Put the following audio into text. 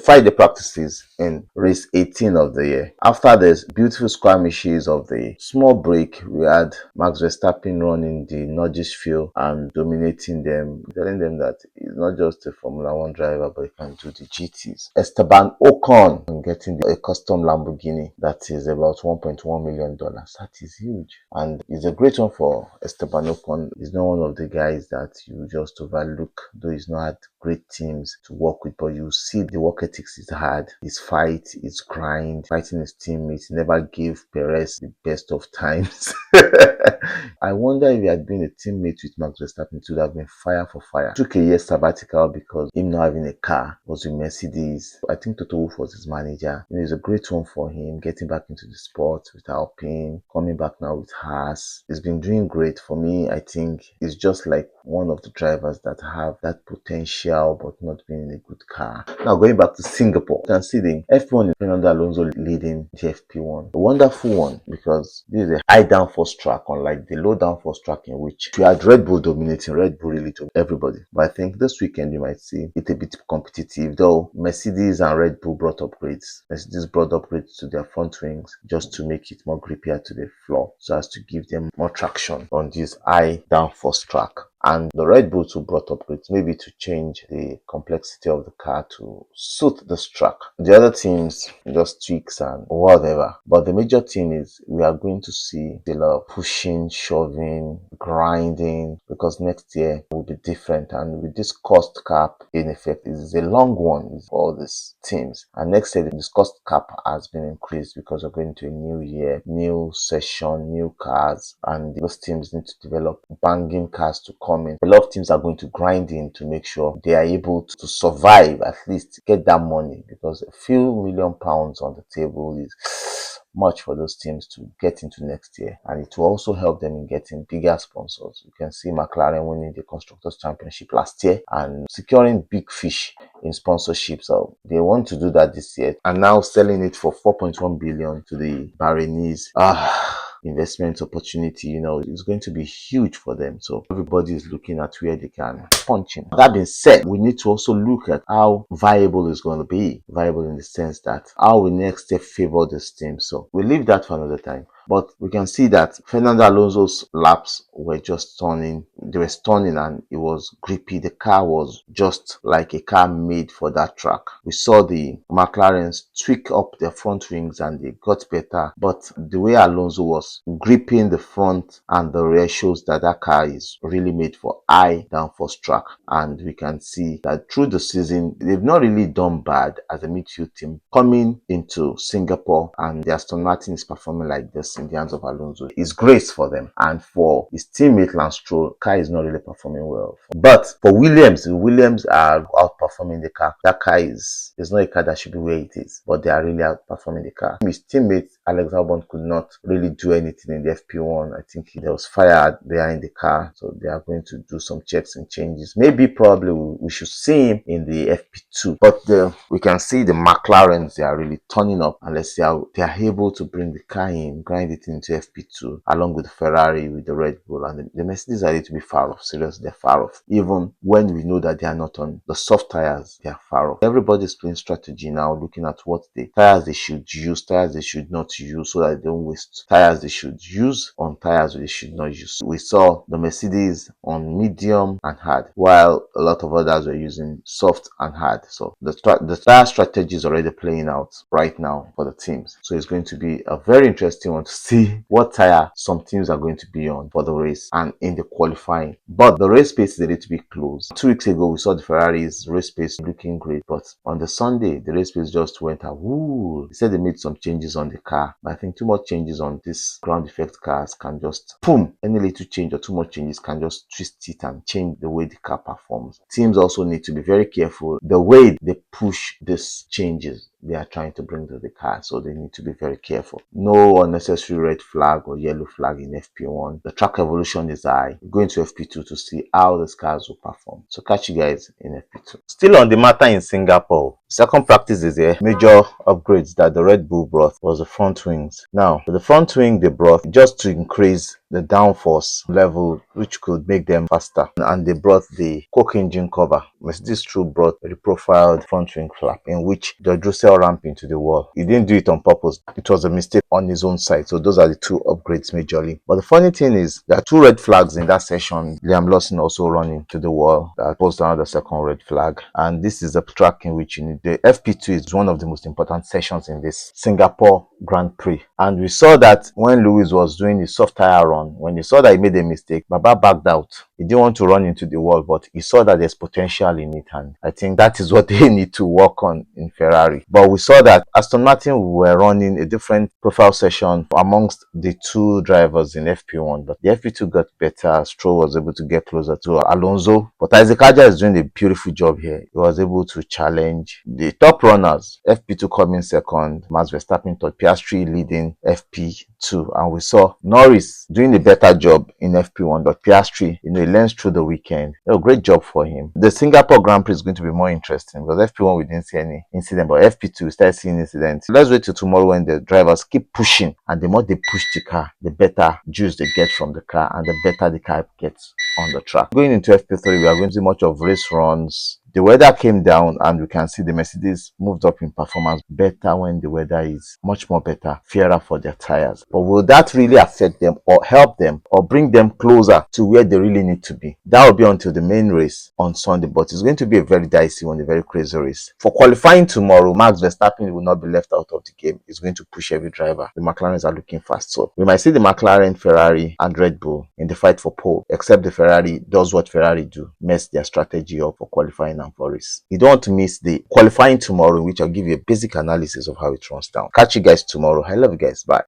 Friday practices in race 18 of the year. After this beautiful skirmishes of the small break, we had Max Verstappen running the nudges field and dominating them, telling them that he's not just a Formula One driver, but he can do the GTs. Esteban Ocon getting a custom Lamborghini that is about $1.1 million. That is huge, and it's a great one for Esteban Ocon. He's not one of the guys that you just overlook, though he's not had great teams to work with, but you see the work ethics he's had, his fight, his grind, fighting his teammates, never gave Perez the best of times. I wonder if he had been a teammate with Max Verstappen, it would have been fire for fire. Took a year sabbatical because him not having a car, was with Mercedes. I think Toto Wolff was his manager. And it's a great one for him, getting back into the sport with Alpine, coming back now with Haas. He's been doing great. For me, I think he's just like one of the drivers that have that potential but not being in a good car. Now going back to Singapore, you can see the F1 is Fernando Alonso leading the FP1. A wonderful one because this is a high downforce track, unlike the low downforce track in which you had Red Bull dominating. Red Bull really took everybody. But I think this weekend you might see it a bit competitive, though Mercedes and Red Bull brought upgrades. Mercedes brought upgrades to their front wings just to make it more grippier to the floor, so as to give them more traction on this high downforce track. And the Red Bull too brought upgrades, maybe to change the complexity of the car to suit this track. The other teams just tweaks and whatever. But the major thing is we are going to see a lot of pushing, shoving, grinding, because next year will be different. And with this cost cap in effect, it is a long one for all these teams. And next year, this cost cap has been increased because we're going to a new year, new session, new cars, and those teams need to develop banging cars to come in. A lot of teams are going to grind in to make sure they are able to survive, at least get that money, because a few £1 million on the table is much for those teams to get into next year, and it will also help them in getting bigger sponsors. You can see McLaren winning the Constructors' Championship last year and securing big fish in sponsorship, so they want to do that this year, and now selling it for 4.1 billion to the Bahrainese. Investment opportunity, it's going to be huge for them. So everybody is looking at where they can punch in. That being said, we need to also look at how viable it's going to be. Viable in the sense that how will next step favor this team. So we'll leave that for another time. But we can see that Fernando Alonso's laps were just stunning. They were stunning and it was grippy. The car was just like a car made for that track. We saw the McLarens tweak up their front wings and they got better. But the way Alonso was gripping the front and the rear shows that that car is really made for high downforce track. And we can see that through the season, they've not really done bad as a midfield team. Coming into Singapore and the Aston Martin is performing like this in the hands of Alonso is grace for them, and for his teammate Lance Stroll, car is not really performing well. But for Williams are outperforming the car. That car is not a car that should be where it is, but they are really outperforming the car. His teammate Alex Albon could not really do anything in the FP1. I think there was fire behind the car, so they are going to do some checks and changes. Maybe probably we should see him in the FP2, but we can see the McLarens, they are really turning up, and let's see how they are able to bring the car in, grind it into FP2 along with the Ferrari, with the Red Bull, and the Mercedes are to be far off. Seriously, they're far off. Even when we know that they are not on the soft tires, they are far off. Everybody's playing strategy now, looking at what the tires they should use, tires they should not use, so that they don't waste tires they should use on tires they should not use. We saw the Mercedes on medium and hard, while a lot of others were using soft and hard. So the tire strategy is already playing out right now for the teams. So it's going to be a very interesting one to see what tire some teams are going to be on for the race and in the qualifying. But the race pace is a little bit close. 2 weeks ago, we saw the Ferrari's race pace looking great, but on the Sunday, the race pace just went out. Woo! They said they made some changes on the car, but I think too much changes on this ground effect cars can just, boom, any little change or too much changes can just twist it and change the way the car performs. Teams also need to be very careful the way they push these changes they are trying to bring to the car, so they need to be very careful. No unnecessary red flag or yellow flag in FP1. The track evolution is high. We're going to FP2 to see how the cars will perform. So catch you guys in FP2. Still on the matter in Singapore, second practice is a major upgrades that the Red Bull brought was the front wings. Now, the front wing they brought just to increase the downforce level which could make them faster, and they brought the coke engine cover. Mercedes true brought a profiled front wing flap in which George Russell ramped into the wall. He didn't do it on purpose. It was a mistake on his own side. So those are the two upgrades majorly. But the funny thing is there are two red flags in that session. Liam Lawson also running to the wall. That posted another second red flag. And this is a track in which you need the FP2 is one of the most important sessions in this Singapore Grand Prix. And we saw that when Lewis was doing his soft tire run, when he saw that he made a mistake, Baba backed out. He didn't want to run into the wall, but he saw that there's potential in it, and I think that is what they need to work on in Ferrari. But we saw that Aston Martin were running a different profile session amongst the two drivers in FP1, but the FP2 got better. Stroll was able to get closer to Alonso, but Isaac Aja is doing a beautiful job here. He was able to challenge the top runners. FP2 coming second, Max Verstappen third, Piastri leading FP2, and we saw Norris doing a better job in FP1, but Piastri, he learns through the weekend. Great job for him. The Singapore Grand Prix is going to be more interesting because FP1 we didn't see any incident, but FP2 we start seeing incidents. Let's wait till tomorrow when the drivers keep pushing, and the more they push the car, the better juice they get from the car, and the better the car gets on the track. Going into FP3, we are going to see much of race runs. The weather came down, and we can see the Mercedes moved up in performance better when the weather is much more better, fairer for their tires. But will that really affect them or help them or bring them closer to where they really need to be? That will be until the main race on Sunday, but it's going to be a very dicey one, a very crazy race. For qualifying tomorrow, Max Verstappen will not be left out of the game. He's going to push every driver. The McLarens are looking fast, so we might see the McLaren, Ferrari, and Red Bull in the fight for pole, except the Ferrari does what Ferrari do, mess their strategy up for qualifying and for race. You don't want to miss the qualifying tomorrow, which I'll give you a basic analysis of how it runs down. Catch you guys tomorrow. I love you guys. Bye.